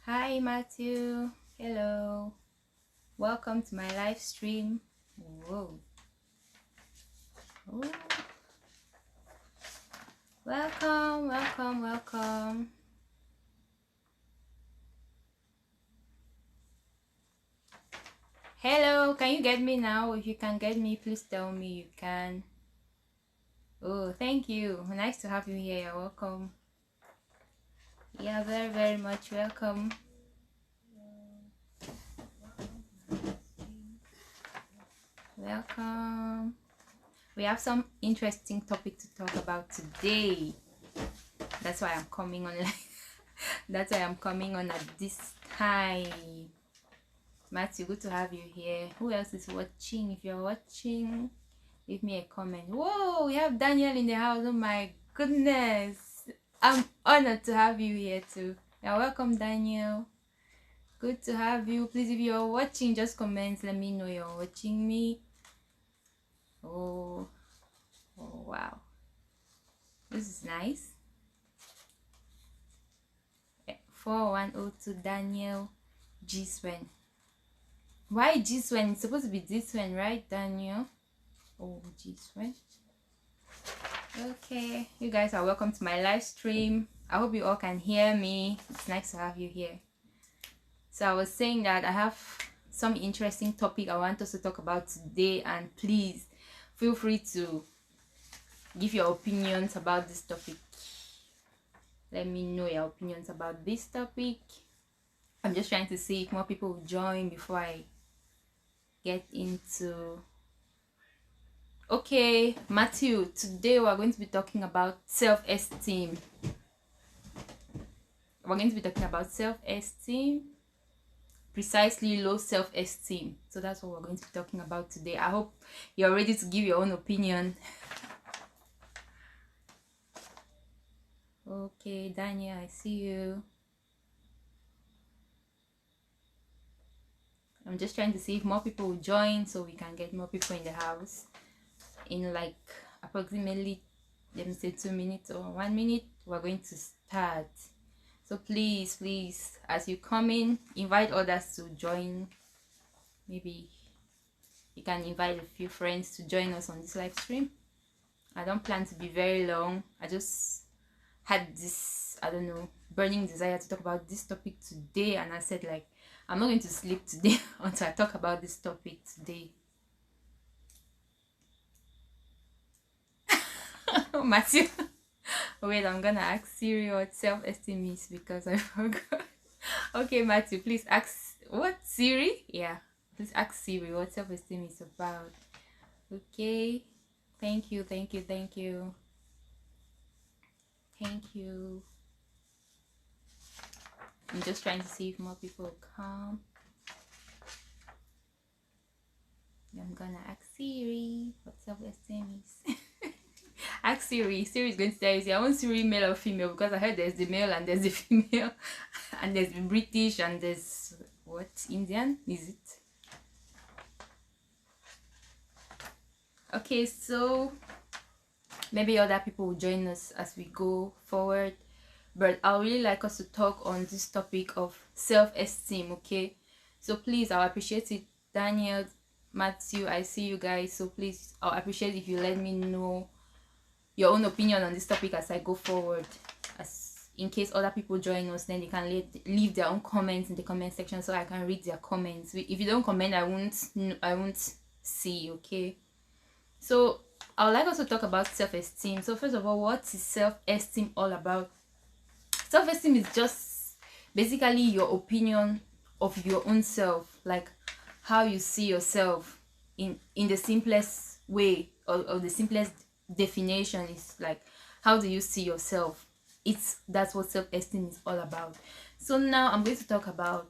Hi Matthew, hello, welcome to my live stream. Whoa, oh, welcome. Hello, can you get me now? If you can get me, please tell me you can. Oh, thank you, nice to have you here. You're welcome. Yeah, very much welcome. Welcome. We have some interesting topic to talk about today. That's why I'm coming on that's why I'm coming on at this time. Matthew, good to have you here. Who else is watching? If you're watching, leave me a comment. Whoa, we have Daniel in the house. Oh my goodness, I'm honored to have you here too. You're welcome, Daniel. Good to have you. Please, if you're watching, just comment, let me know you're watching me. Oh wow, this is nice. 4102 Daniel G Swen. Why G Swen? It's supposed to be this one, right, Daniel? Oh, G Swen. Okay, you guys are welcome to my live stream. I hope you all can hear me. It's nice to have you here. So I was saying that I have some interesting topic I want us to talk about today, and please feel free to give your opinions about this topic. Let me know your opinions about this topic. I'm just trying to see if more people will join before I get into. Okay, Matthew, today we're going to be talking about self-esteem. We're going to be talking about self-esteem, precisely low self-esteem. So that's what we're going to be talking about today. I hope you're ready to give your own opinion. Okay, Daniel, I see you. I'm just trying to see if more people will join so we can get more people in the house. In like approximately, let me say 2 minutes or 1 minute, we're going to start. So please, as you come in, invite others to join. Maybe you can invite a few friends to join us on this live stream. I don't plan to be very long. I just had this, I don't know, burning desire to talk about this topic today, and I said, like, I'm not going to sleep today until I talk about this topic today. Matthew, wait, I'm gonna ask Siri what self-esteem is because I forgot. Okay, Matthew, please ask what Siri? Yeah, please ask Siri what self-esteem is about. Okay, thank you. I'm just trying to see if more people come. I'm gonna ask Siri what self-esteem is. Ask Siri. Siri is going to tell you, I want Siri male or female, because I heard there's the male and there's the female, and there's the British and there's what, Indian, is it? Okay, so maybe other people will join us as we go forward, but I would really like us to talk on this topic of self-esteem. Okay, so please, I'll appreciate it. Daniel, Matthew, I see you guys, so please, I'll appreciate if you let me know your own opinion on this topic as I go forward, as in case other people join us, then they can leave their own comments in the comment section so I can read their comments. If you don't comment, I won't see. Okay, so I would like us to talk about self-esteem. So first of all, what is self-esteem all about? Self-esteem is just basically your opinion of your own self, like how you see yourself in the simplest way, or the simplest definition is like, how do you see yourself? That's what self-esteem is all about. So now I'm going to talk about,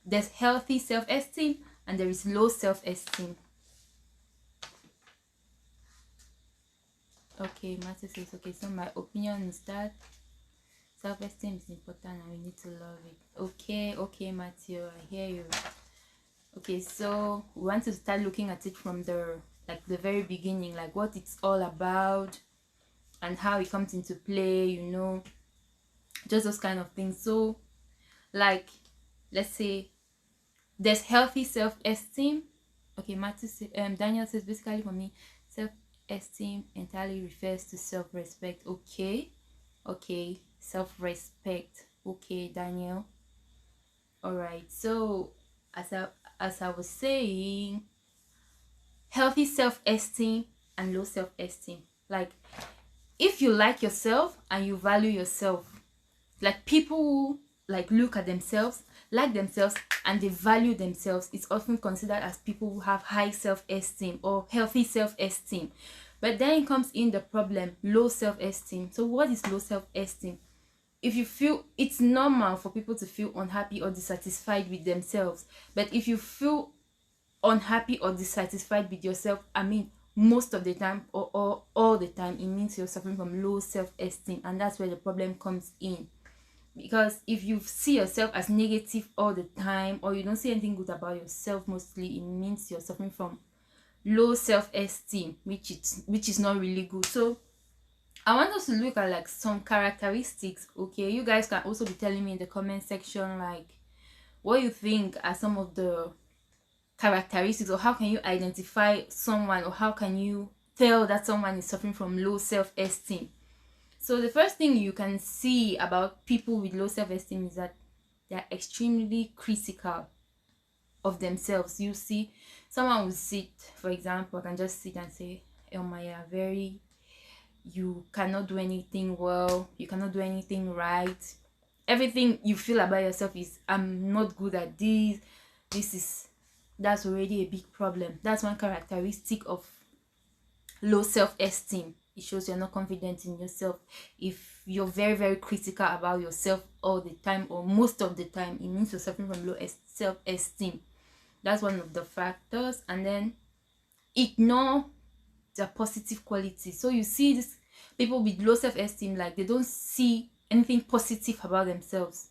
there's healthy self-esteem and there is low self-esteem. Okay, Matthew says, okay, so my opinion is that self-esteem is important and we need to love it. Okay, Matthew, I hear you. Okay, so we want to start looking at it from the very beginning, like what it's all about and how it comes into play, just those kind of things. So Like, let's say there's healthy self-esteem. Okay, Daniel says, basically for me, self-esteem entirely refers to self-respect. Okay, self-respect. Okay, Daniel. All right. So as I was saying, healthy self-esteem and low self-esteem. Like, if you like yourself and you value yourself, like people who like look at themselves, like themselves, and they value themselves, it's often considered as people who have high self-esteem or healthy self-esteem. But then comes in the problem, low self-esteem. So what is low self-esteem? If you feel, it's normal for people to feel unhappy or dissatisfied with themselves, but if you feel unhappy or dissatisfied with yourself, I mean, most of the time or all the time, it means you're suffering from low self-esteem, and that's where the problem comes in. Because if you see yourself as negative all the time, or you don't see anything good about yourself, mostly it means you're suffering from low self-esteem, which is not really good. So I want us to look at like some characteristics. Okay, you guys can also be telling me in the comment section like what you think are some of the characteristics, or how can you identify someone, or how can you tell that someone is suffering from low self-esteem. So the first thing you can see about people with low self-esteem is that they're extremely critical of themselves. You see, someone will sit, for example, I can just sit and say, Elma, you cannot do anything well, you cannot do anything right. Everything you feel about yourself is, I'm not good at this. That's already a big problem. That's one characteristic of low self-esteem. It shows you're not confident in yourself. If you're very, very critical about yourself all the time or most of the time, it means you're suffering from low self-esteem. That's one of the factors. And then ignore the positive qualities. So you see this people with low self-esteem, like they don't see anything positive about themselves.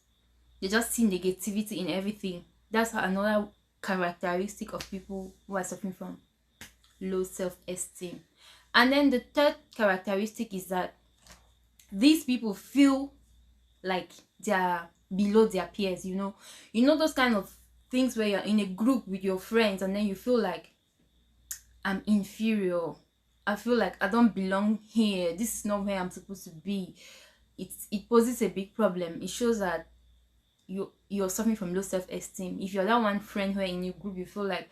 They just see negativity in everything. That's another characteristic of people who are suffering from low self-esteem. And then the third characteristic is that these people feel like they're below their peers. You know those kind of things where you're in a group with your friends and then you feel like, I'm inferior, I feel like I don't belong here, this is not where I'm supposed to be. It poses a big problem. It shows that you're suffering from low self-esteem. If you're that one friend where in your group you feel like,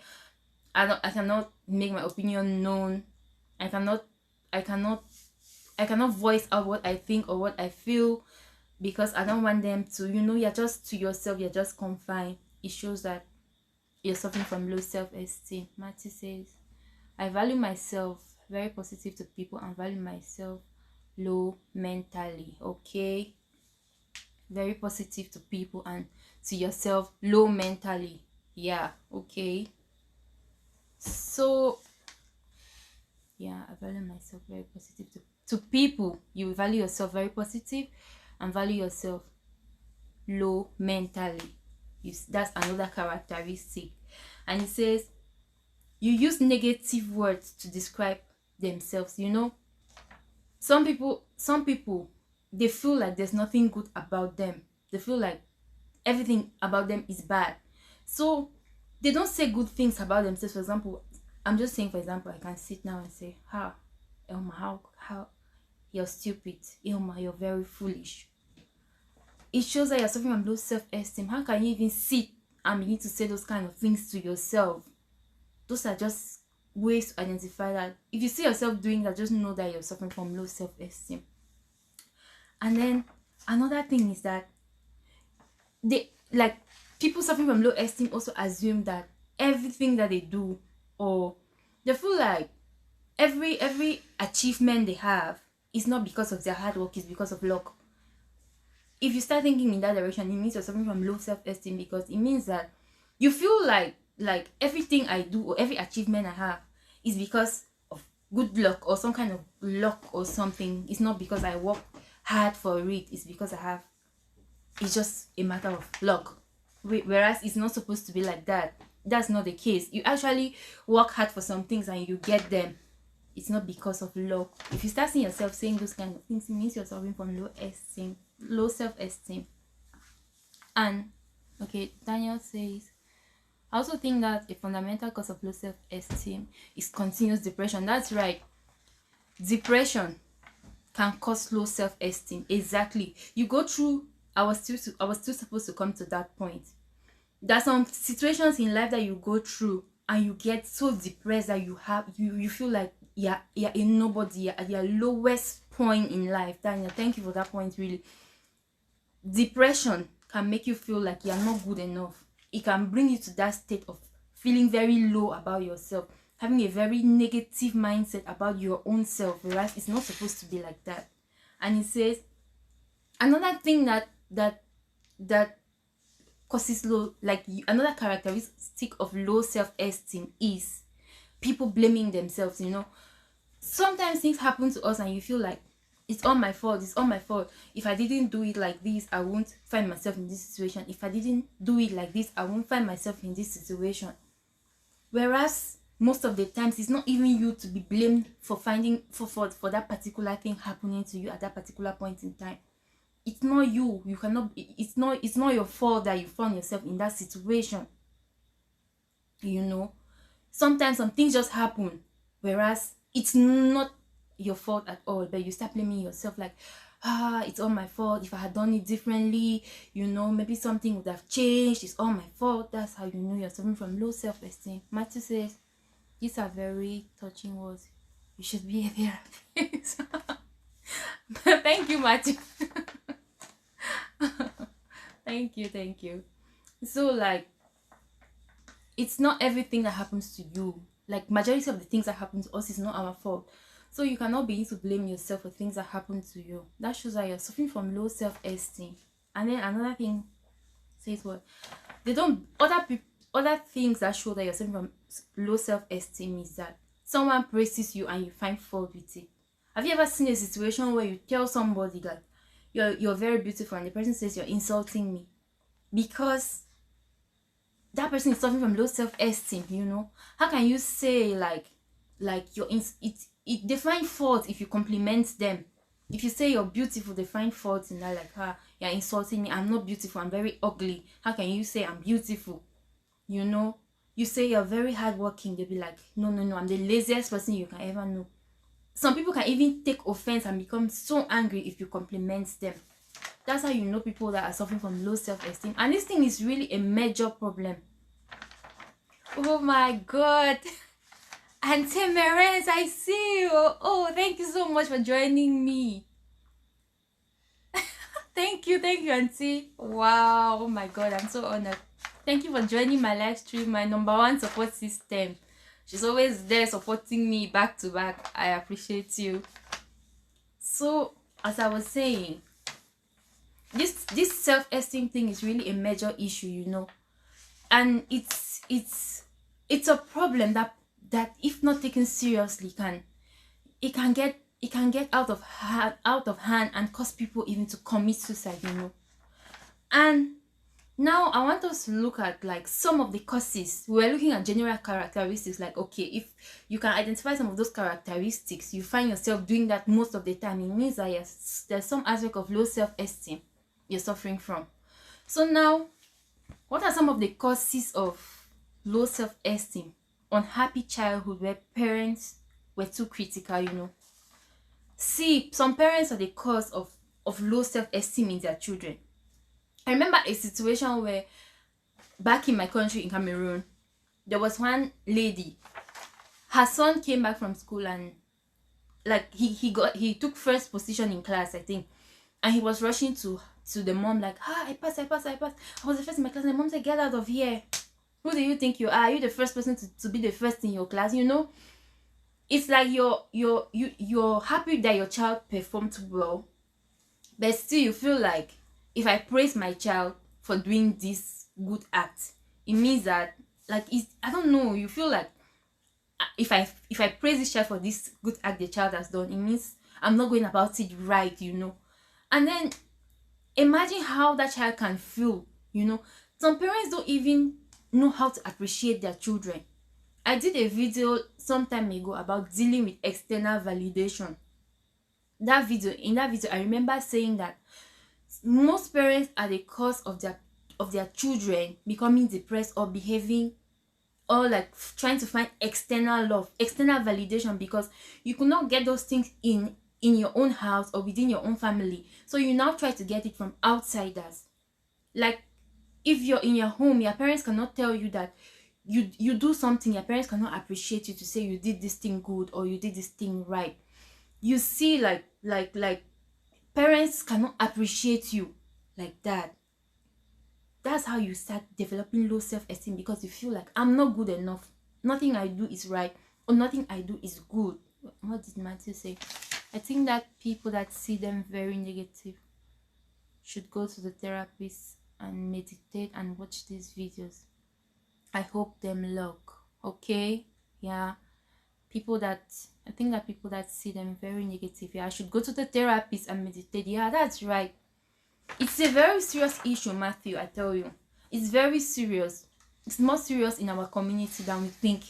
I cannot make my opinion known, I cannot voice out what I think or what I feel, because I don't want them to, you're just to yourself, you're just confined. It shows that you're suffering from low self-esteem. Matthew says, I value myself, very positive to people, and value myself low mentally. Okay, very positive to people and to yourself, low mentally. Yeah, okay. So yeah, I value myself very positive to people. You value yourself very positive and value yourself low mentally. That's another characteristic. And it says you use negative words to describe themselves. Some people they feel like there's nothing good about them. They feel like everything about them is bad, so they don't say good things about themselves. For example, I'm just saying, for example, I can sit now and say, Elma, how you're stupid, Elma, you're very foolish. It shows that you're suffering from low self-esteem. How can you even sit and begin to say those kind of things to yourself? Those are just ways to identify that. If you see yourself doing that, just know that you're suffering from low self-esteem. And then another thing is that people suffering from low esteem also assume that everything that they do, or they feel like every achievement they have is not because of their hard work, it's because of luck. If you start thinking in that direction, it means you're suffering from low self-esteem, because it means that you feel like everything I do or every achievement I have is because of good luck or some kind of luck or something. It's not because I work hard for it, it's because it's just a matter of luck. Whereas it's not supposed to be like that. That's not the case. You actually work hard for some things and you get them. It's not because of luck. If you start seeing yourself saying those kind of things, it means you're suffering from low self-esteem. And Okay, Daniel says, I also think that a fundamental cause of low self-esteem is continuous depression. That's right. Depression can cause low self-esteem. Exactly. You go through, I was still supposed to come to that point. There are some situations in life that you go through and you get so depressed that you feel like you're a nobody, you're at your lowest point in life. Daniel, thank you for that point. Really, depression can make you feel like you're not good enough. It can bring you to that state of feeling very low about yourself, having a very negative mindset about your own self, whereas it's not supposed to be like that. And it says another thing that causes low, like another characteristic of low self-esteem is people blaming themselves. Sometimes things happen to us and you feel like it's all my fault, it's all my fault. If I didn't do it like this, I won't find myself in this situation. If I didn't do it like this, I won't find myself in this situation. Whereas most of the times it's not even you to be blamed for finding for that particular thing happening to you at that particular point in time. It's not you. You cannot, it's not your fault that you found yourself in that situation. Sometimes some things just happen, whereas it's not your fault at all, but you start blaming yourself like, it's all my fault. If I had done it differently, maybe something would have changed. It's all my fault. That's how you know you're suffering from low self-esteem. Matthew says these are very touching words. You should be a therapist. Thank you, Matthew. Thank you. So, like, it's not everything that happens to you. Like, majority of the things that happen to us is not our fault. So you cannot begin to blame yourself for things that happen to you. That shows that you're suffering from low self-esteem. And then another thing says what? They don't, other things that show that you're suffering from low self-esteem is that someone praises you and you find fault with it. Have you ever seen a situation where you tell somebody that you're very beautiful and the person says you're insulting me? Because that person is suffering from low self-esteem. How can you say like they find fault if you compliment them? If you say you're beautiful, they find fault in that, like, you're insulting me, I'm not beautiful, I'm very ugly. How can you say I'm beautiful? You say you're very hardworking, they'll be like, no, I'm the laziest person you can ever know. Some people can even take offense and become so angry if you compliment them. That's how you know people that are suffering from low self-esteem. And this thing is really a major problem. Oh my God. Auntie Merens, I see you. Oh, thank you so much for joining me. Thank you, Auntie. Wow. Oh my God, I'm so honored. Thank you for joining my live stream, my number one support system. She's always there supporting me back to back. I appreciate you. So, as I was saying, this self-esteem thing is really a major issue, and it's a problem that if not taken seriously it can get out of hand and cause people even to commit suicide. And now I want us to look at like some of the causes. We're looking at general characteristics, like, okay, if you can identify some of those characteristics, you find yourself doing that most of the time, it means that yes, there's some aspect of low self-esteem you're suffering from. So now, what are some of the causes of low self-esteem? Unhappy childhood where parents were too critical. See, some parents are the cause of low self-esteem in their children. I remember a situation where back in my country, in Cameroon, there was one lady. Her son came back from school and like he took first position in class, I think, and he was rushing to the mom like, I passed. I was the first in my class. And the mom said, get out of here. Who do you think you are? Are you the first person to be the first in your class? It's like you're happy that your child performed well, but still you feel like, if I praise my child for doing this good act, it means that, like, I don't know, you feel like if I praise this child for this good act the child has done, it means I'm not going about it right. And then imagine how that child can feel. Some parents don't even know how to appreciate their children. I did a video some time ago about dealing with external validation. In that video, I remember saying that most parents are the cause of of their children becoming depressed or behaving, or like trying to find external love, external validation, because you could not get those things in your own house or within your own family. So you now try to get it from outsiders. Like, if you're in your home, your parents cannot tell you that you do something, your parents cannot appreciate you to say you did this thing good or you did this thing right. You see, like parents cannot appreciate you like that. That's how you start developing low self-esteem, because you feel like, I'm not good enough, nothing I do is right, or nothing I do is good. What did Matthew say? I think that people that see them very negative should go to the therapist and meditate and watch these videos. I hope them luck. Okay? Yeah. I think that people that see them very negative, yeah, I should go to the therapist and meditate. Yeah, that's right. It's a very serious issue, Matthew, I tell you. It's very serious. It's more serious in our community than we think.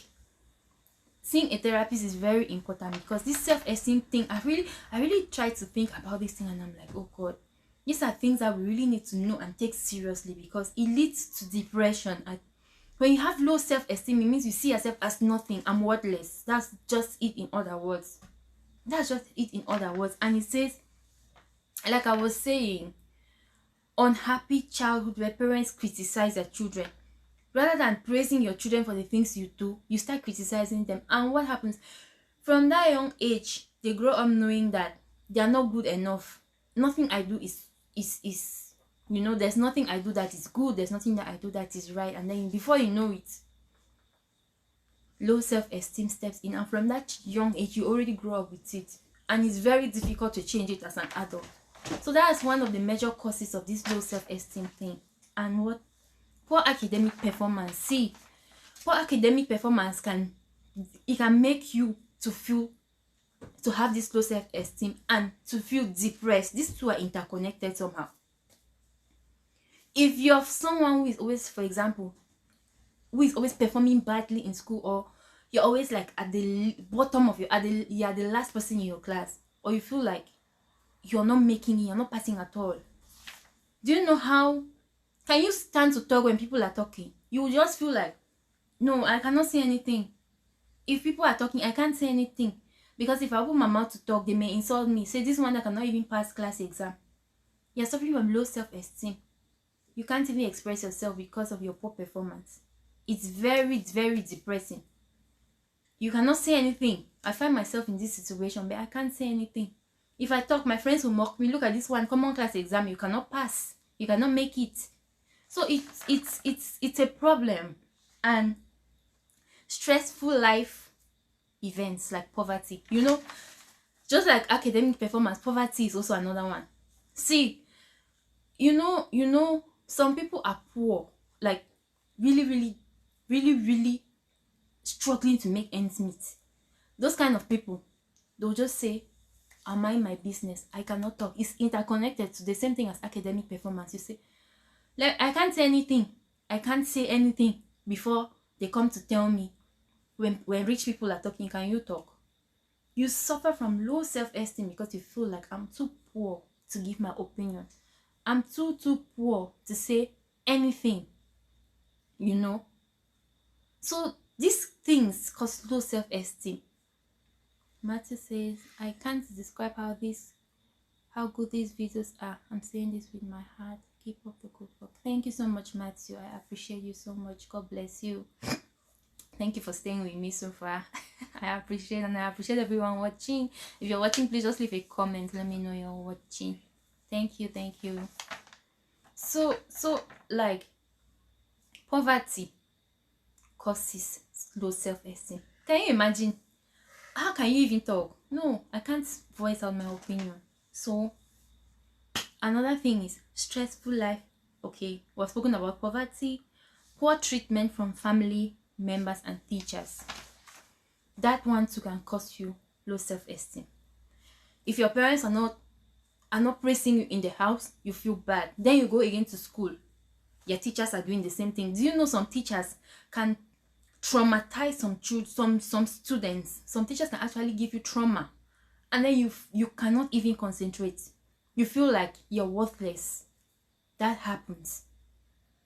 Seeing a therapist is very important, because this self-esteem thing, I really try to think about this thing, and I'm like, oh God, these are things that we really need to know and take seriously, because it leads to depression. When you have low self-esteem, it means you see yourself as nothing. I'm worthless. That's just it in other words. And it says, like I was saying, unhappy childhood where parents criticize their children. Rather than praising your children for the things you do, you start criticizing them. And what happens? From that young age, they grow up knowing that they are not good enough. Nothing I do is there's nothing I do that is good. There's nothing that I do that is right. And then before you know it, low self-esteem steps in. And from that young age, you already grow up with it. And it's very difficult to change it as an adult. So that's one of the major causes of this low self-esteem thing. And what? Poor academic performance. See, poor academic performance can make you to have this low self-esteem and to feel depressed. These two are interconnected somehow. If you're someone who is always, for example, who is always performing badly in school, or you're always like at the bottom of you're the last person in your class, or you feel like you're not making it, you're not passing at all. Do you know how? Can you stand to talk when people are talking? You will just feel like, no, I cannot say anything. If people are talking, I can't say anything. Because if I open my mouth to talk, they may insult me. Say, this one that cannot even pass class exam. You're suffering from low self-esteem. You can't even express yourself because of your poor performance. It's very, very depressing. You cannot say anything. I find myself in this situation, but I can't say anything. If I talk, my friends will mock me. Look at this one, common class exam. You cannot pass. You cannot make it. So it's a problem. And stressful life events like poverty, just like academic performance, poverty is also another one. See, some people are poor, like really struggling to make ends meet. Those kind of people, they'll just say, I mind my business, I cannot talk. It's interconnected to the same thing as academic performance. You say, like, I can't say anything before they come to tell me. When rich people are talking, can you talk? You suffer from low self-esteem because you feel like, I'm too poor to give my opinion. I'm too poor to say anything. So these things cause low self-esteem. Matthew says, I can't describe how good these videos are. I'm saying this with my heart. Keep up the good work. Thank you so much, Matthew. I appreciate you so much. God bless you. Thank you for staying with me so far. I appreciate everyone watching. If you're watching, please just leave a comment. Let me know you're watching. Thank you. So like, poverty causes low self-esteem. Can you imagine? How can you even talk? No, I can't voice out my opinion. So another thing is stressful life. Okay, we've spoken about poverty, poor treatment from family members and teachers. That one too can cause you low self-esteem. If your parents are not praising you in the house, you feel bad. Then you go again to school, your teachers are doing the same thing. Do you know some teachers can traumatize some students? Some teachers can actually give you trauma, and then you cannot even concentrate. You feel like you're worthless. That happens.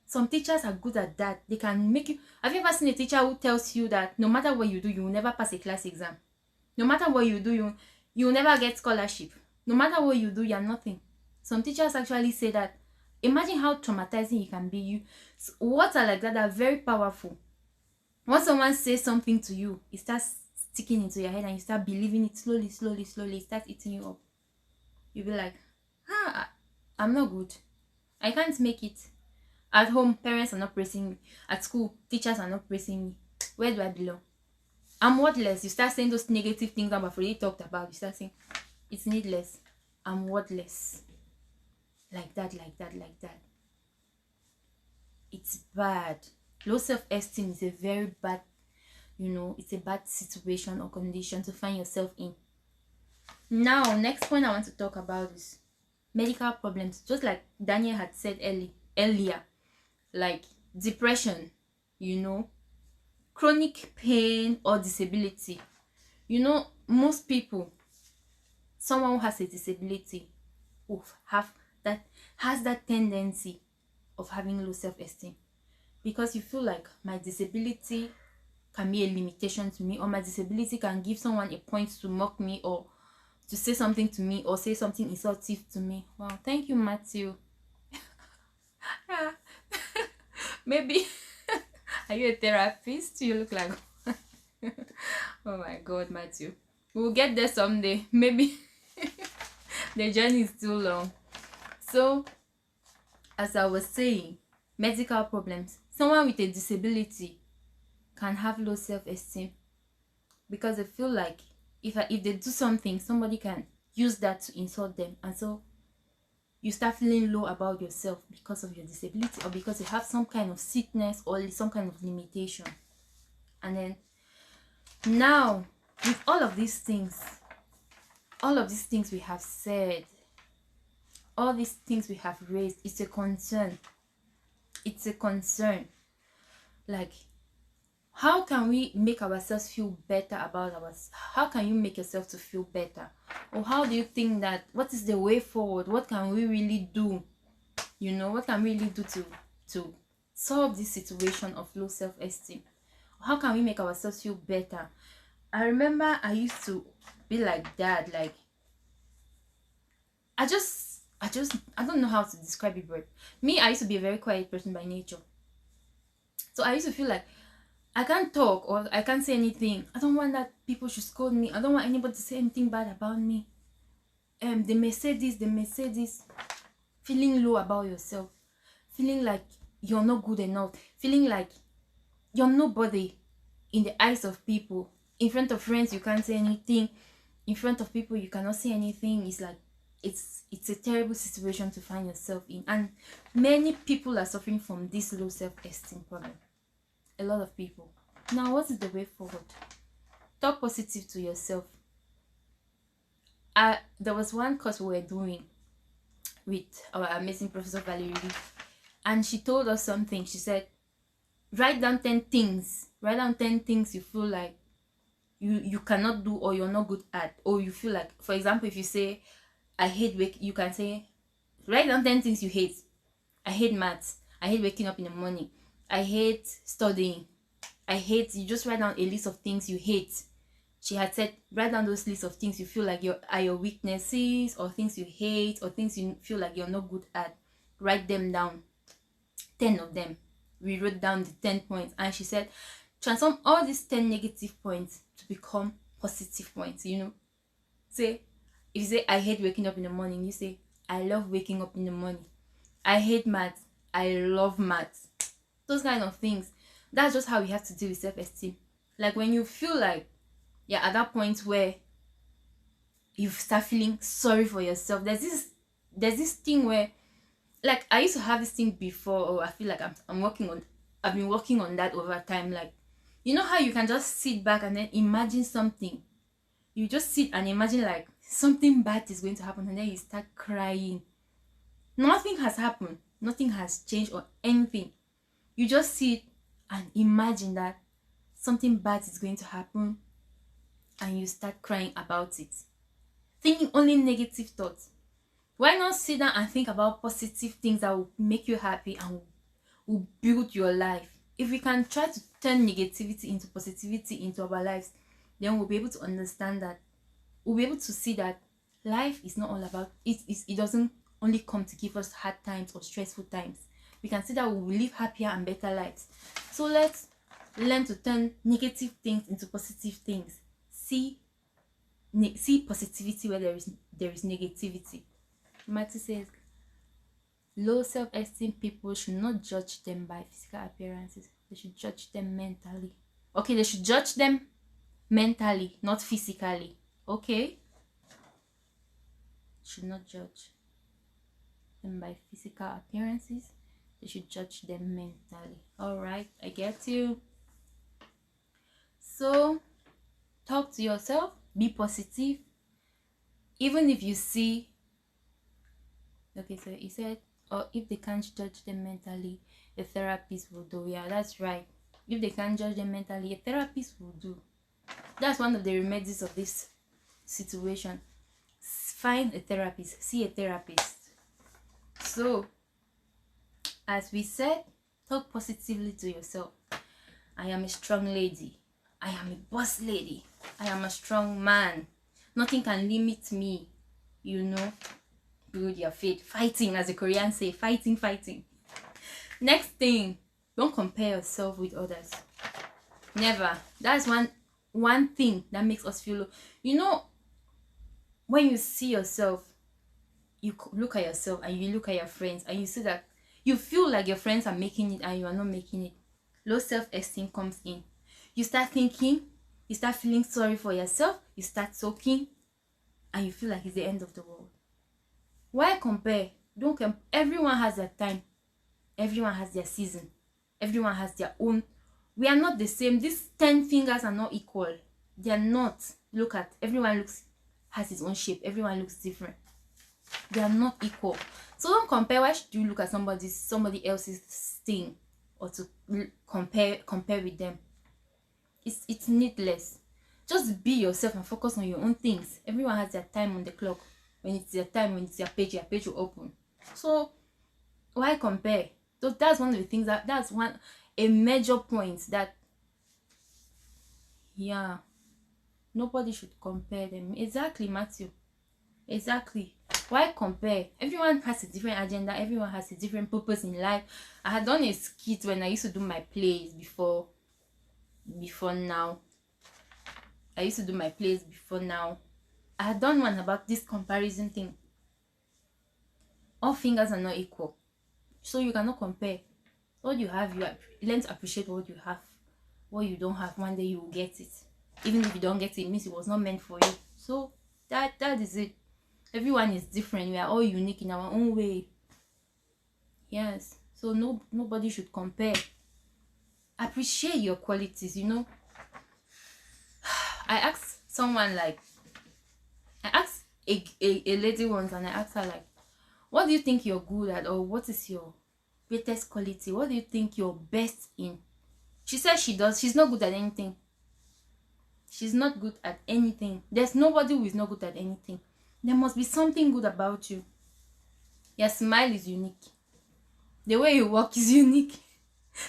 Some teachers are good at that. They can make you. Have you ever seen a teacher who tells you that no matter what you do, you will never pass a class exam? No matter what you do, you will never get scholarship. No matter what you do, you're nothing. Some teachers actually say that. Imagine how traumatizing it can be. Words are like that are very powerful. Once someone says something to you, it starts sticking into your head and you start believing it slowly, slowly, slowly. It starts eating you up. You'll be like, I'm not good. I can't make it. At home, parents are not praising me. At school, teachers are not praising me. Where do I belong? I'm worthless. You start saying those negative things that I've already talked about. You start saying, it's needless. I'm worthless. Like that, like that, like that. It's bad. Low self-esteem is a very bad, it's a bad situation or condition to find yourself in. Now, next point I want to talk about is medical problems. Just like Daniel had said earlier, like depression, chronic pain or disability. Most people, someone who has a disability has that tendency of having low self-esteem, because you feel like my disability can be a limitation to me, or my disability can give someone a point to mock me or to say something to me or say something insultive to me. Wow, thank you, Matthew. Maybe are you a therapist? You look like oh my god, Matthew. We'll get there someday. Maybe the journey is too long. So, as I was saying, medical problems. Someone with a disability can have low self-esteem because they feel like if they do something, somebody can use that to insult them, and so you start feeling low about yourself because of your disability or because you have some kind of sickness or some kind of limitation. And then now, with all of these things we have said, all these things we have raised, it's a concern. Like, how can we make ourselves feel better about ourselves? How can you make yourself to feel better? Or how do you think that, what is the way forward? What can we really do? What can we really do to solve this situation of low self-esteem? How can we make ourselves feel better? I remember I used to be like that. Like, I don't know how to describe it, but me, I used to be a very quiet person by nature. So I used to feel like I can't talk or I can't say anything. I don't want that people should scold me. I don't want anybody to say anything bad about me. They may say this. Feeling low about yourself. Feeling like you're not good enough. Feeling like you're nobody in the eyes of people. In front of friends, you can't say anything. In front of people, you cannot say anything. It's like, it's a terrible situation to find yourself in. And many people are suffering from this low self-esteem problem. A lot of people. Now, what is the way forward? Talk positive to yourself. There was one course we were doing with our amazing Professor Valerie, and she told us something. She said, write down 10 things you feel like you cannot do or you're not good at, or you feel like, for example, if you say I hate you can say, write down 10 things you hate. I hate maths. I hate waking up in the morning. I hate studying. You just write down a list of things you hate. She had said, write down those lists of things you feel like are your weaknesses, or things you hate, or things you feel like you're not good at. Write them down. 10 of them. We wrote down the 10 points, and she said, transform all these 10 negative points to become positive points. Say, if you say I hate waking up in the morning, you say I love waking up in the morning. I hate maths. I love maths. Those kind of things. That's just how we have to deal with self-esteem. Like, when you feel like you're at that point where you start feeling sorry for yourself, there's this thing where, like, I used to have this thing before, or I feel like I've been working on that over time. Like, you know how you can just sit back and then imagine something. You just sit and imagine like something bad is going to happen, and then you start crying. Nothing has happened. Nothing has changed or anything. You just sit and imagine that something bad is going to happen, and you start crying about it, thinking only negative thoughts. Why not sit down and think about positive things that will make you happy and will build your life. If we can try to turn negativity into positivity into our lives, then we'll be able to understand that, we'll be able to see that life is not all about it. It doesn't only come to give us hard times or stressful times. We can see that we will live happier and better lives. So let's learn to turn negative things into positive things. See positivity where there is negativity. Matthew says, low self-esteem people should not judge them by physical appearances. They should judge them mentally. Okay, they should judge them mentally, not physically. Okay? Should not judge them by physical appearances. They should judge them mentally. Alright, I get you. So, talk to yourself. Be positive. Even if you see, okay, so he said, or if they can't judge them mentally, a therapist will do. Yeah, that's right. If they can't judge them mentally, a therapist will do. That's one of the remedies of this situation. Find a therapist. See a therapist. So, as we said, talk positively to yourself. I am a strong lady. I am a boss lady. I am a strong man. Nothing can limit me. You know, build your faith. Fighting, as the Koreans say, fighting, fighting. Next thing, don't compare yourself with others. Never. That's one thing that makes us feel low. You know, when you see yourself, you look at yourself and you look at your friends and you see that you feel like your friends are making it and you are not making it. Low self-esteem comes in. You start thinking, you start feeling sorry for yourself, you start sulking, and you feel like it's the end of the world. Why compare? Don't compare. Everyone has their time. Everyone has their season. Everyone has their own. We are not the same. These 10 fingers are not equal. They are not. Look at, everyone has his own shape. Everyone looks different. They are not equal. So don't compare. Why should you look at somebody else's thing or to compare with them? It's needless. Just be yourself and focus on your own things. Everyone has their time on the clock. When it's their time, when it's your page will open. So why compare? So that's one of the things that's a major point that, yeah, nobody should compare them. Exactly, Matthew. Exactly. Why compare? Everyone has a different agenda. Everyone has a different purpose in life. I had done a skit when I used to do my plays before now. I used to do my plays before now. I had done one about this comparison thing. All fingers are not equal, so you cannot compare. What you have, you learn to appreciate what you have. What you don't have, one day you will get it. Even if you don't get it, it means it was not meant for you. So that is it. Everyone is different. We are all unique in our own way. Yes. So nobody should compare. Appreciate your qualities. You know, I asked a lady once, and I asked her, like, what do you think you're good at, or what is your greatest quality? What do you think you're best in? She said she's not good at anything. She's not good at anything. There's nobody who is not good at anything. There must be something good about you. Your smile is unique. The way you walk is unique.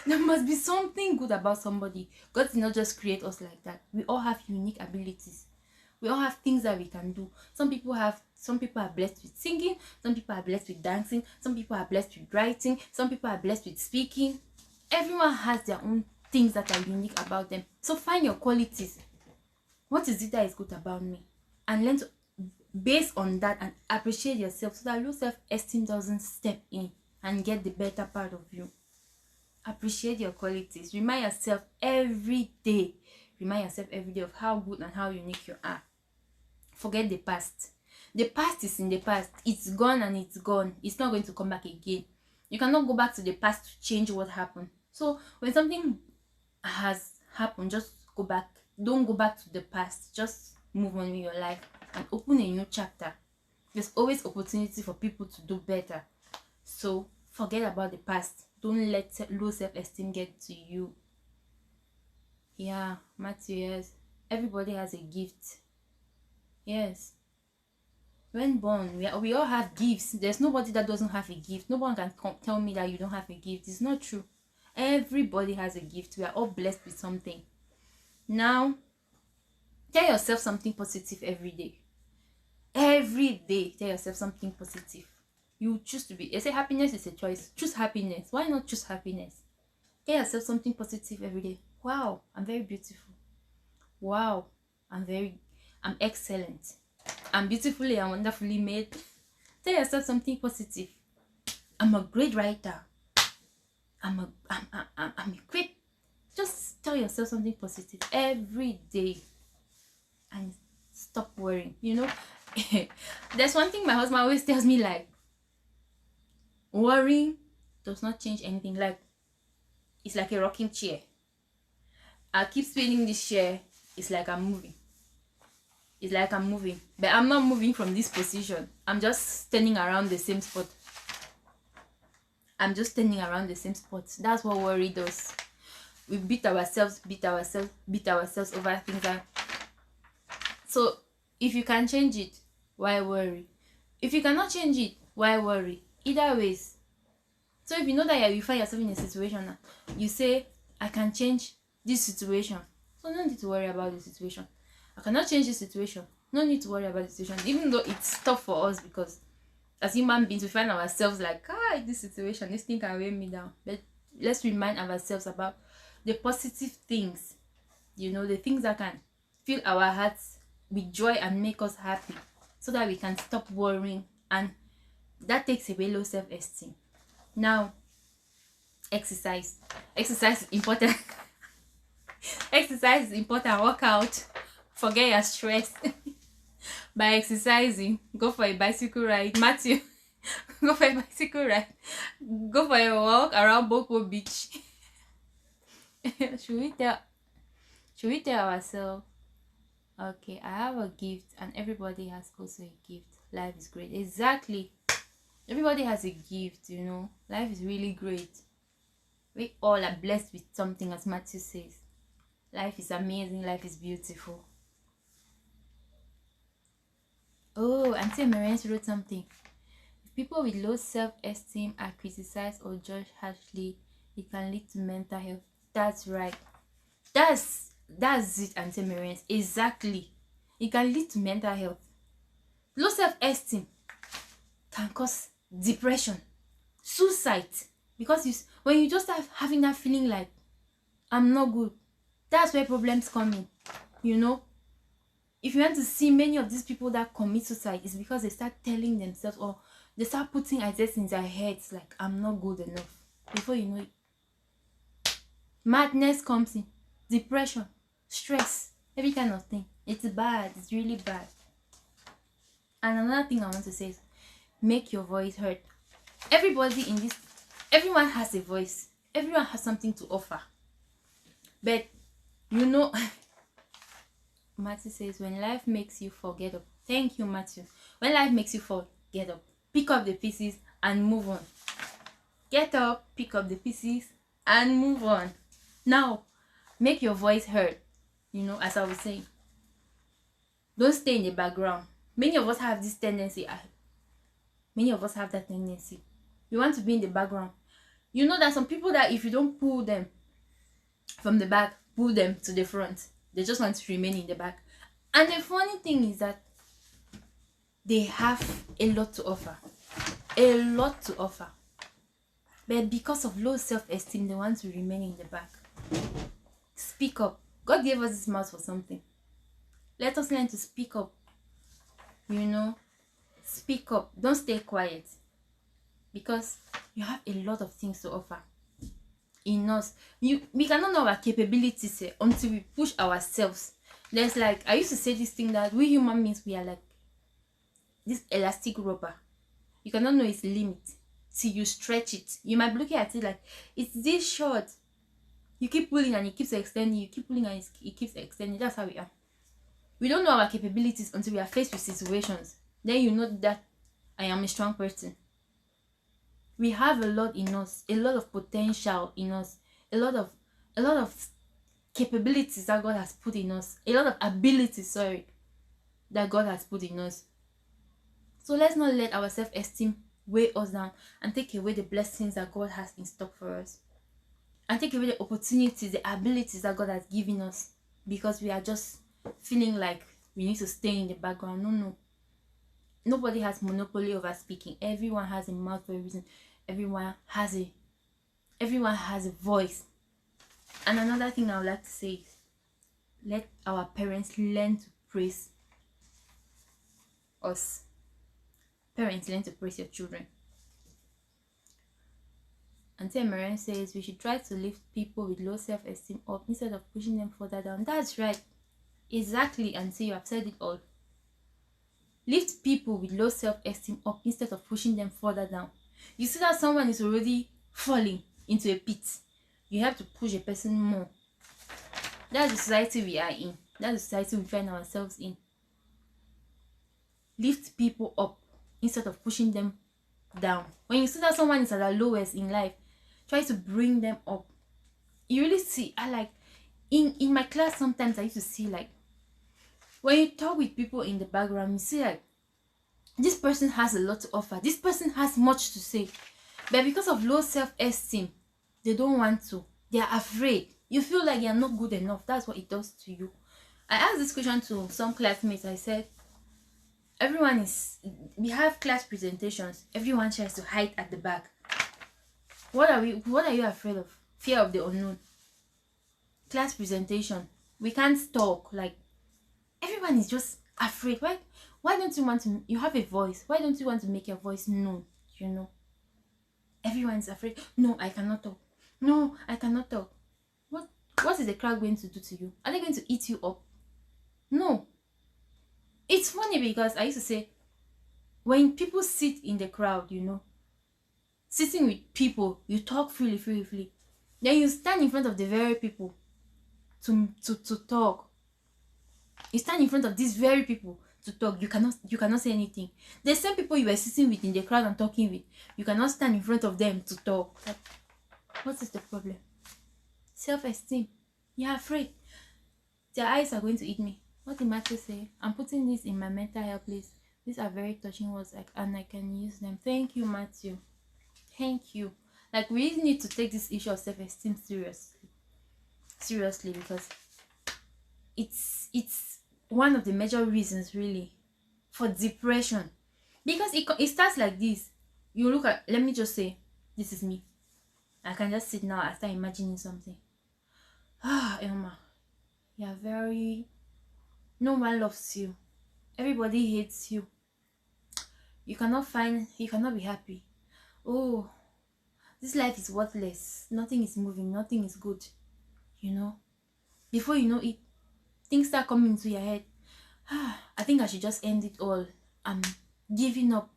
There must be something good about somebody. God did not just create us like that. We all have unique abilities. We all have things that we can do. Some people are blessed with singing. Some people are blessed with dancing. Some people are blessed with writing. Some people are blessed with speaking. Everyone has their own things that are unique about them. So find your qualities. What is it that is good about me? And learn to base on that and appreciate yourself, so that low self-esteem doesn't step in and get the better part of you. Appreciate your qualities. Remind yourself every day of how good and how unique you are. Forget the past. The past is in the past. It's gone and it's gone. It's not going to come back again. You cannot go back to the past to change what happened. So when something has happened, just go back. Don't go back to the past. Just move on with your life and open a new chapter. There's always opportunity for people to do better. So forget about the past. Don't let low self-esteem get to you. Yeah, Matthew, yes. Everybody has a gift. Yes. When born, we all have gifts. There's nobody that doesn't have a gift. No one can tell me that you don't have a gift. It's not true. Everybody has a gift. We are all blessed with something. Now, tell yourself something positive every day. Every day, tell yourself something positive. You choose to be. They say happiness is a choice. Choose happiness. Why not choose happiness? Tell yourself something positive every day. Wow, I'm very beautiful. Wow, I'm excellent. I'm beautifully and wonderfully made. Tell yourself something positive. I'm a great writer. I'm a great. Just tell yourself something positive every day, and stop worrying. There's one thing my husband always tells me, like, worrying does not change anything. Like, it's like a rocking chair. I keep spinning this chair. It's like I'm moving. But I'm not moving from this position. I'm just standing around the same spot. That's what worry does. We beat ourselves over things. So if you can change it, why worry? If you cannot change it, why worry? Either ways. So if you know that you find yourself in a situation now, you say, I can change this situation. So no need to worry about the situation. I cannot change this situation. No need to worry about the situation. Even though it's tough for us, because as human beings, we find ourselves like, this situation, this thing can weigh me down. But let's remind ourselves about the positive things, the things that can fill our hearts with joy and make us happy, so that we can stop worrying, and that takes away low self-esteem. Now, exercise is important. Exercise is important. Work out, forget your stress. By exercising, go for a bicycle ride. Matthew, go for a bicycle ride. Go for a walk around Boko Beach. Should we tell ourselves, okay, I have a gift, and everybody has also a gift. Life is great. Exactly. Everybody has a gift, Life is really great. We all are blessed with something, as Matthew says. Life is amazing. Life is beautiful. Oh, Auntie Marianne wrote something. If people with low self-esteem are criticized or judged harshly, it can lead to mental health. That's right. That's it, Auntie Marianne. Exactly. It can lead to mental health. Low self-esteem can cause depression, suicide, because when you just start having that feeling like, I'm not good, that's where problems come in. If you want to see many of these people that commit suicide, it's because they start telling themselves, or they start putting ideas in their heads like, I'm not good enough. Before you know it, madness comes in, depression, stress, every kind of thing. It's bad. It's really bad. And another thing I want to say is, make your voice heard. Everyone has a voice. Everyone has something to offer. But Matthew says, when life makes you fall, get up. Thank you, Matthew. When life makes you fall, get up. Pick up the pieces and move on. Get up, pick up the pieces and move on. Now, make your voice heard. As I was saying, don't stay in the background. Many of us have this tendency. Many of us have that tendency. We want to be in the background. That some people that if you don't pull them from the back, pull them to the front, they just want to remain in the back. And the funny thing is that they have a lot to offer. But because of low self-esteem, they want to remain in the back. Speak up. God gave us this mouth for something. Let us learn to speak up. Speak up. Don't stay quiet. Because you have a lot of things to offer in us. We cannot know our capabilities until we push ourselves. There's I used to say this thing that we human beings, we are like this elastic rubber. You cannot know its limit till you stretch it. You might be looking at it like, it's this short. You keep pulling and it keeps extending. You keep pulling and it keeps extending. That's how we are. We don't know our capabilities until we are faced with situations. Then you know that I am a strong person. We have a lot in us, a lot of potential in us, a lot of capabilities that God has put in us, a lot of abilities, that God has put in us. So let's not let our self-esteem weigh us down and take away the blessings that God has in stock for us, and take away the opportunities, the abilities that God has given us, because we are just feeling like we need to stay in the background. No. Nobody has monopoly over speaking. Everyone has a mouth for a reason. Everyone has a voice. And another thing I would like to say is, let our parents learn to praise us. Parents, learn to praise your children. Auntie Marianne says we should try to lift people with low self-esteem up instead of pushing them further down. That's right. Exactly, Auntie, you have said it all. Lift people with low self-esteem up instead of pushing them further down. You see that someone is already falling into a pit. You have to push a person more. That's the society we are in. That's the society we find ourselves in. Lift people up instead of pushing them down. When you see that someone is at their lowest in life, try to bring them up. You really see, I like, in my class sometimes I used to see, like, when you talk with people in the background, you see like this person has a lot to offer, this person has much to say, but because of low self-esteem, they don't want to. They are afraid. You feel like you are not good enough. That's what it does to you. I asked this question to some classmates. I said, we have class presentations. Everyone tries to hide at the back. What are you afraid of? Fear of the unknown. Class presentation, we can't talk. Like, everyone is just afraid. Why don't you want to? You have a voice. Why don't you want to make your voice known? Everyone is afraid. No, I cannot talk. No, I cannot talk. What is the crowd going to do to you? Are they going to eat you up? No. It's funny because I used to say, when people sit in the crowd, sitting with people, you talk freely. Then you stand in front of the very people to talk. You stand in front of these very people to talk. You cannot say anything. The same people you were sitting with in the crowd and talking with, you cannot stand in front of them to talk. What is the problem? Self-esteem. You're afraid. Their eyes are going to eat me. What did Matthew say? I'm putting this in my mental health list. These are very touching words, and I can use them. Thank you, Matthew. Thank you. Like, we really need to take this issue of self-esteem seriously, because it's one of the major reasons really for depression. Because it starts like this. You look at, let me just say, this is me. I can just sit now and start imagining something. Elma, no one loves you. Everybody hates you. You cannot be happy. Oh, this life is worthless. Nothing is moving. Nothing is good. Before you know it, things start coming into your head. I think I should just end it all. I'm giving up.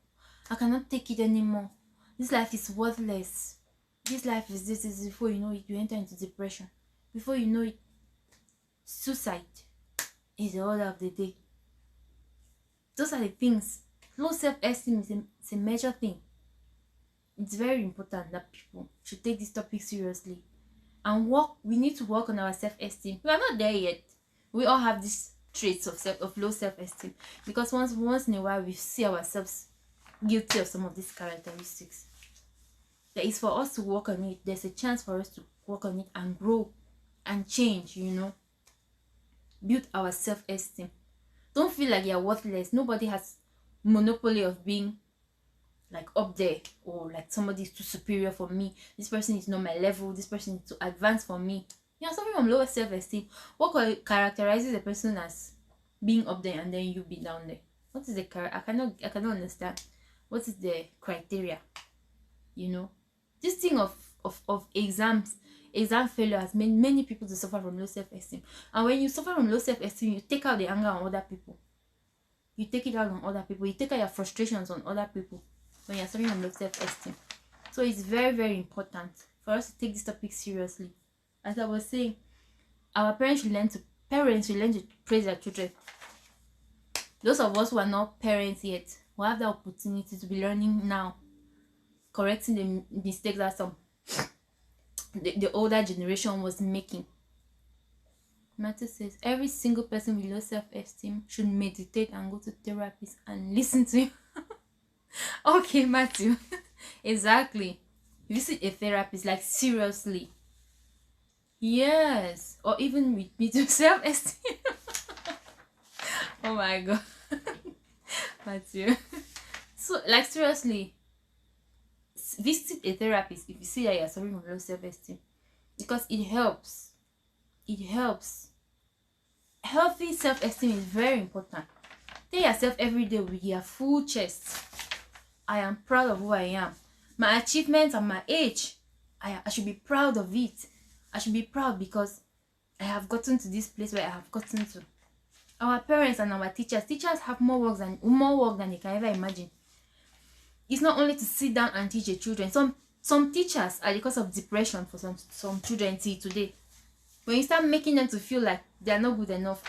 I cannot take it anymore. This life is worthless. This life is this. Before you know it, you enter into depression. Before you know it, suicide is the order of the day. Those are the things. Low self-esteem is a major thing. It's very important that people should take this topic seriously and we need to work on our self-esteem. We are not there yet. We all have these traits of low self-esteem, because once in a while we see ourselves guilty of some of these characteristics. There is for us to work on it. There's a chance for us to work on it and grow and change, build our self-esteem. Don't feel like you're worthless. Nobody has monopoly of being like up there, or like somebody is too superior for me. This person is not my level. This person is too advanced for me. Something from lower self-esteem. What characterizes a person as being up there and then you be down there? What is the I cannot understand. What is the criteria? This thing of exam failure has made many people to suffer from low self-esteem. And when you suffer from low self-esteem, you take out the anger on other people. You take it out on other people. You take out your frustrations on other people when you're suffering from low self-esteem. So it's very, very important for us to take this topic seriously. As I was saying, our parents should learn to praise their children. Those of us who are not parents yet will have the opportunity to be learning now, correcting the mistakes that the older generation was making. Matthew says every single person with low self-esteem should meditate and go to therapists and listen to him. Okay, Matthew. Exactly. Visit a therapist, like seriously. Yes. Or even with me to self-esteem. Oh my god. Matthew. So like seriously, visit a therapist if you see that you're suffering from low self-esteem. Because it helps. It helps. Healthy self-esteem is very important. Tell yourself every day with your full chest, I am proud of who I am. My achievements and my age, I should be proud of it. I should be proud because I have gotten to this place where I have gotten to. Our parents and our teachers have more work than they can ever imagine. It's not only to sit down and teach your children. Some teachers are the cause of depression for some children till today. When you start making them to feel like they are not good enough,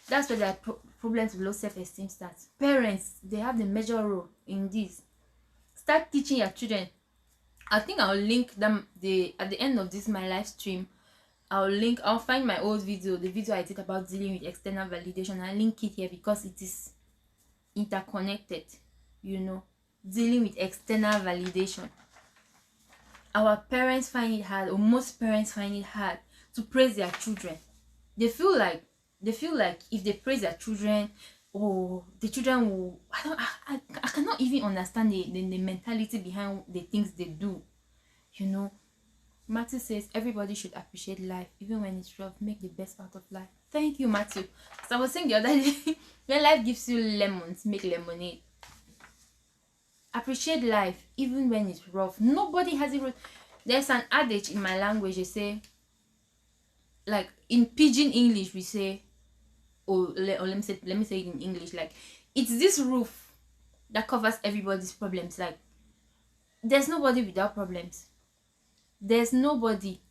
that's where their problems with low self-esteem starts. Parents, they have the major role in this. Start teaching your children. I think I'll link them at the end of this my live stream. I'll find my old video, the video I did about dealing with external validation. I'll link it here because it is interconnected, you know. Dealing with external validation. Our parents find it hard, or most parents find it hard to praise their children. They feel like if they praise their children, oh, the children will. I cannot even understand the mentality behind the things they do. You know, Matthew says everybody should appreciate life, even when it's rough. Make the best out of life. Thank you, Matthew. As I was saying the other day, when life gives you lemons, make lemonade. Appreciate life, even when it's rough. Nobody has it rough. There's an adage in my language. They say, like in pidgin English, we say, or let me say it in English. Like, it's this roof that covers everybody's problems. Like, there's nobody without problems. There's nobody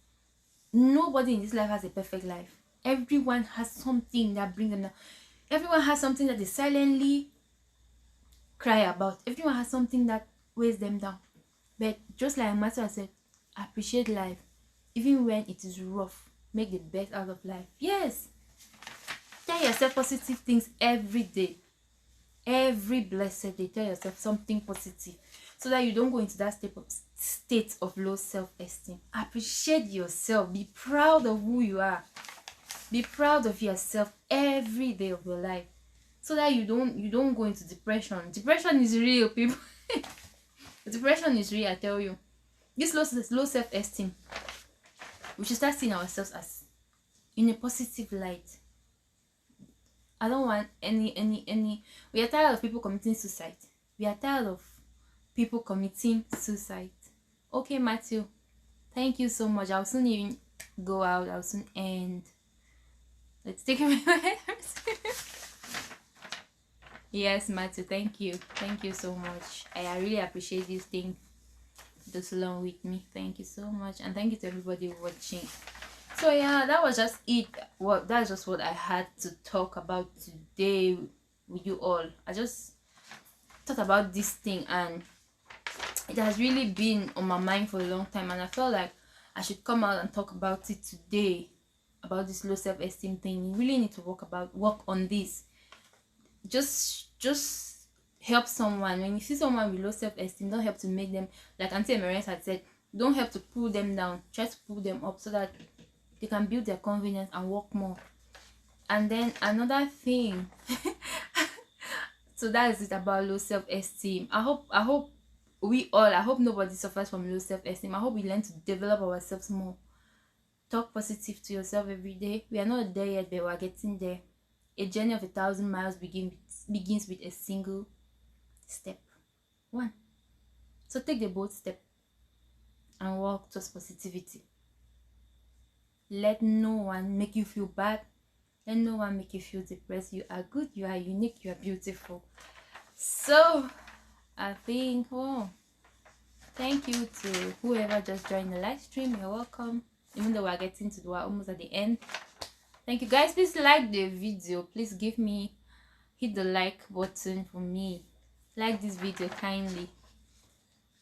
in this life has a perfect life. Everyone has something that brings them down. Everyone has something that they silently cry about. Everyone has something that weighs them down. But just like Matthew said, appreciate life, even when it is rough. Make the best out of life. Yes. Tell yourself positive things every day. Every blessed day, tell yourself something positive, so that you don't go into that state of low self-esteem. Appreciate yourself. Be proud of who you are. Be proud of yourself every day of your life, so that you don't go into depression. Depression is real, people. Depression is real, I tell you. This low self-esteem, we should start seeing ourselves as in a positive light. I don't want any. We are tired of people committing suicide. We are tired of people committing suicide. Okay, Matthew. Thank you so much. I'll soon even go out. I'll soon end. Let's take a minute. Yes, Matthew. Thank you. Thank you so much. I really appreciate this thing this long with me. Thank you so much. And thank you to everybody watching. So yeah, that was just it. Well, that's just what I had to talk about today with you all. I just thought about this thing and it has really been on my mind for a long time, and I felt like I should come out and talk about it today, about this low self-esteem thing. You really need to work on this. Just help someone. When you see someone with low self-esteem, don't help to make them, like Auntie Emerence had said, don't help to pull them down. Try to pull them up so that they can build their confidence and work more. And then another thing, so that is it about low self-esteem. I hope nobody suffers from low self-esteem. I hope we learn to develop ourselves more. Talk positive to yourself every day. We are not there yet, but we are getting there. A journey of 1,000 miles begins with a single step. One. So take the bold step and walk towards positivity. Let no one make you feel bad. Let no one make you feel depressed. You are good, you are unique, you are beautiful. So I think, thank you to whoever just joined the live stream. You're welcome. Even though we're almost at the end. Thank you guys. Please like the video. Please hit the like button for me. Like this video kindly.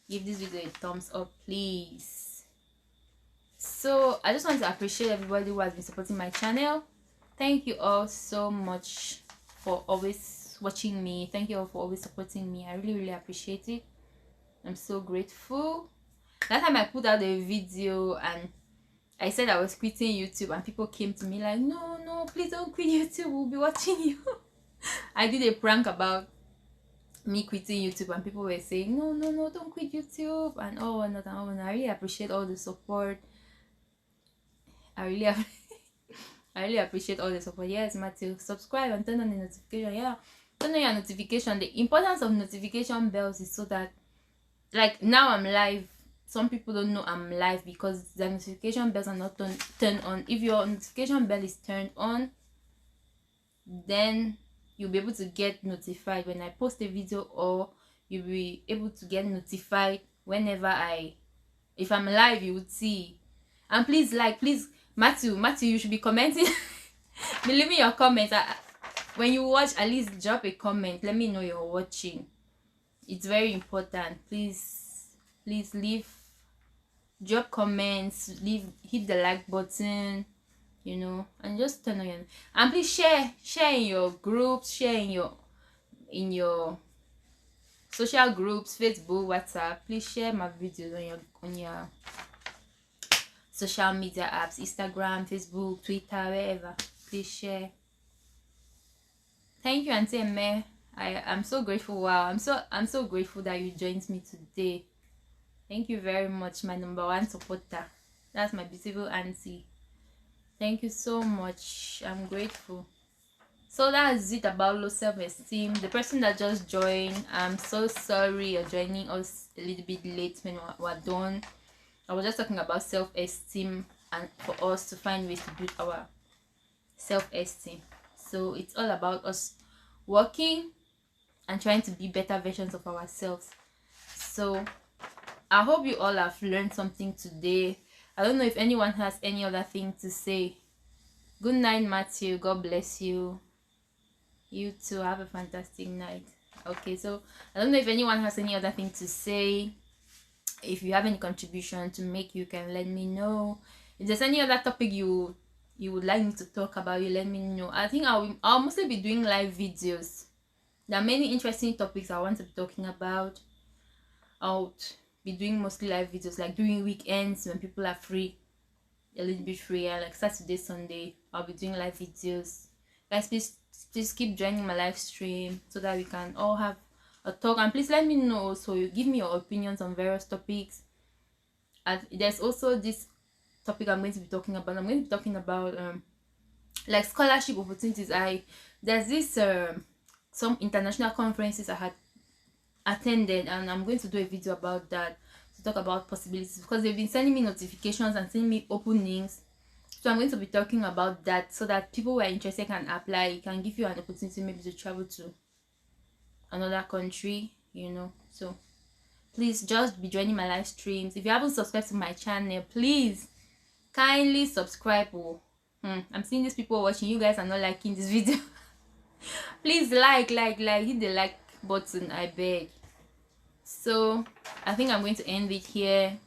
Give this video a thumbs up, please. So I just want to appreciate everybody who has been supporting my channel. Thank you all so much for always watching me. Thank you all for always supporting me. I really appreciate it. I'm so grateful. That time I put out a video and I said I was quitting YouTube, and people came to me like, no, please don't quit YouTube, we'll be watching you. I did a prank about me quitting YouTube, and people were saying, no, don't quit YouTube, and all and all. And I really appreciate all the support. I really appreciate all the support. Yes, Matthew, subscribe and turn on the notification. Yeah, turn on your notification. The importance of notification bells is so that, like, now I'm live, some people don't know I'm live because the notification bells are not turned on. If your notification bell is turned on, then you'll be able to get notified when I post a video, or you'll be able to get notified whenever if I'm live, you would see. And please, Matthew, you should be commenting. Be leaving your comments. When you watch, at least drop a comment, let me know you're watching. It's very important. Please drop comments, hit the like button, you know, and just turn on. And please share in your groups, share in your social groups, Facebook, WhatsApp. Please share my videos on your social media apps, Instagram, Facebook, Twitter, wherever. Please share. Thank you, Auntie Eme. I'm so grateful. Wow, I'm so grateful that you joined me today. Thank you very much, my #1 supporter. That's my beautiful auntie. Thank you so much. I'm grateful. So that's it about low self-esteem. The person that just joined, I'm so sorry you're joining us a little bit late when we're done. I was just talking about self-esteem, and for us to find ways to build our self-esteem. So it's all about us working and trying to be better versions of ourselves. So I hope you all have learned something today. I don't know if anyone has any other thing to say. Good night, Matthew. God bless you. You too. Have a fantastic night. Okay, so I don't know if anyone has any other thing to say. If you have any contribution to make, you can let me know. If there's any other topic you would like me to talk about, you let me know. I think I'll mostly be doing live videos. There are many interesting topics I want to be talking about. I'll be doing mostly live videos, like during weekends when people are free, a little bit freer, like Saturday, Sunday. I'll be doing live videos. Guys, please keep joining my live stream so that we can all have a talk. And please let me know, so you give me your opinions on various topics. And there's also this topic I'm going to be talking about. I'm going to be talking about like scholarship opportunities. There's this some international conferences I had attended, and I'm going to do a video about that, to talk about possibilities, because they've been sending me notifications and sending me openings. So I'm going to be talking about that, so that people who are interested can apply. It can give you an opportunity maybe to travel to another country, you know. So please just be joining my live streams. If you haven't subscribed to my channel, please kindly subscribe. I'm seeing these people watching, you guys are not liking this video. Please like, hit the like button, I beg. So I think I'm going to end it here.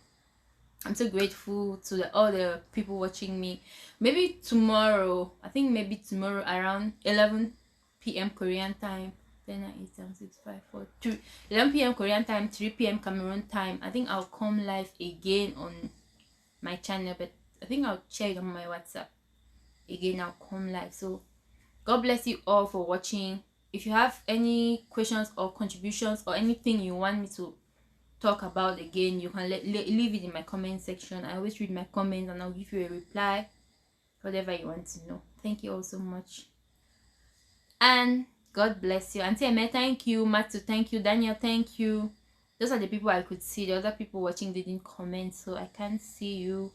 I'm so grateful to all the people watching me. Maybe tomorrow, I think maybe tomorrow around 11 p.m. Korean time, 10, 8, 7, 6, 5, 4, 3, 11 p.m. Korean time, 3 p.m. Cameroon time. I think I'll come live again on my channel, but I think I'll check on my WhatsApp again. I'll come live. So God bless you all for watching. If you have any questions or contributions or anything you want me to talk about again, you can leave it in my comment section. I always read my comments and I'll give you a reply, whatever you want to know. Thank you all so much, and God bless you. Auntie Eme, thank you. Matthew, thank you. Daniel, thank you. Those are the people I could see. The other people watching didn't comment, so I can't see you.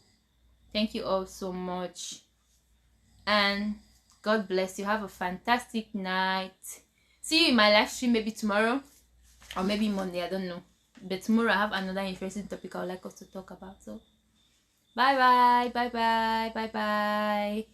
Thank you all so much, and God bless you. Have a fantastic night. See you in my live stream maybe tomorrow or maybe Monday, I don't know. But tomorrow I have another interesting topic I would like us to talk about. So bye bye.